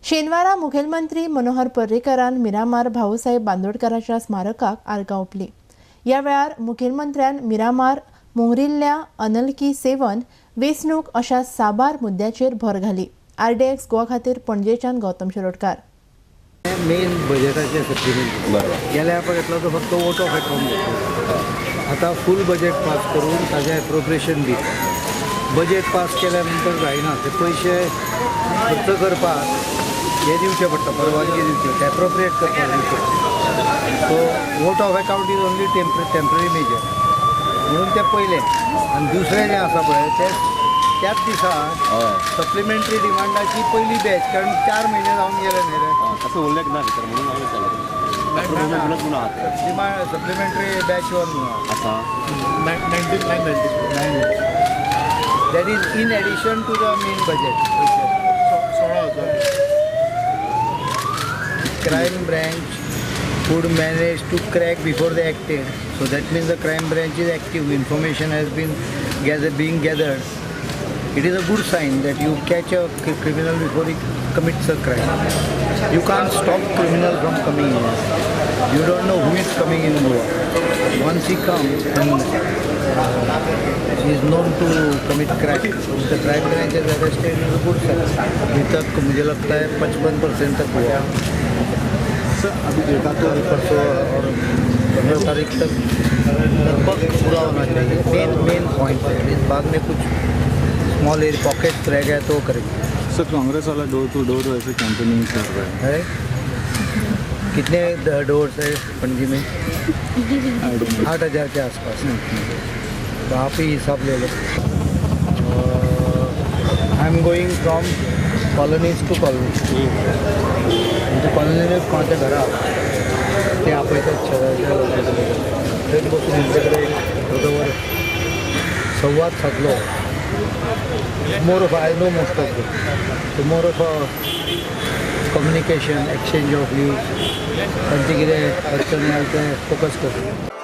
शेनवारा मुखेलमंत्री मनोहर पर्रीकारान मिरामार भाऊसाहेब बांदोडकरांच्या स्मारकाक आर्गां ओंपली। ह्या वेळार मुखेलमंत्र्यान मिरामार मोंगरिल्ल्या अनलकी सेवन वेंचणूक अशा साबार मुद्द्याचेर भर घाली। RDX गोवा खातीर पणजेच्यान गौतम शिरोडकार। मेन बजेटाचे सप्लिमेंट गेल्या पळयतलो तो फक्त वोट ऑफ अकाउंट घेतलो। आता फूल बजेट पास करून ताजें एप्रोप्रिएशन बी बजेट पास केल्या नंतर जायना ते पयशे खर्च करपाक हे दिवचे पडटा, परवानगी दिवची, एप्रोप्रिएट करपाक दिवचे। So vote of account is only temporary major म्हणून ते पयलें। आनी दुसरें जें आसा पळय ते त्याच दिसा सप्लिमेंटरी डिमांडाची पहिली बॅच, कारण 4 महिने जावन गेले न्ही रे, असं उल्लेख ना तर म्हणून डिमांड सप्लिमेंटरी बॅच 1 आता 1999 that is in addition to the main budget. 16,000 crime branch could manage to crack before they acted, so that means the crime branch is active, information has been being gathered. It is a good sign that you catch a criminal before he commits a crime. You can't stop criminal from coming in. You don't know who is coming in Goa. Once he comes and he is known to commit crime, the crime branch is arrested, is a good sign. अभी तक मुझे लगता है 55% तक हुआ। अभी देखा तो परसों और 15 तारीख तक लगभग पूरा होना चाहिए। मेन पॉइंट है, इस बाद में कुछ स्मॉल एरिया पॉकेट्स रह गए तो करेंगे। सर कांग्रेस वाला डोर टू डोर ऐसे कैंपेनिंग कर रहा है। कितने डोर्स है पणजी में? 8,000 के आसपास। तो आप ही हिसाब ले लो। I am going from colonies to colony. म्हणजे कॉलनीने कोणाच्या घरा ते आपयतात शहराच्या थंय बसून तेंचे कडेन अर्दवर संवाद साधलो। More of I know most of them more of communication exchange of views तांचे कितें अडचणी आसा ते फोकस करता।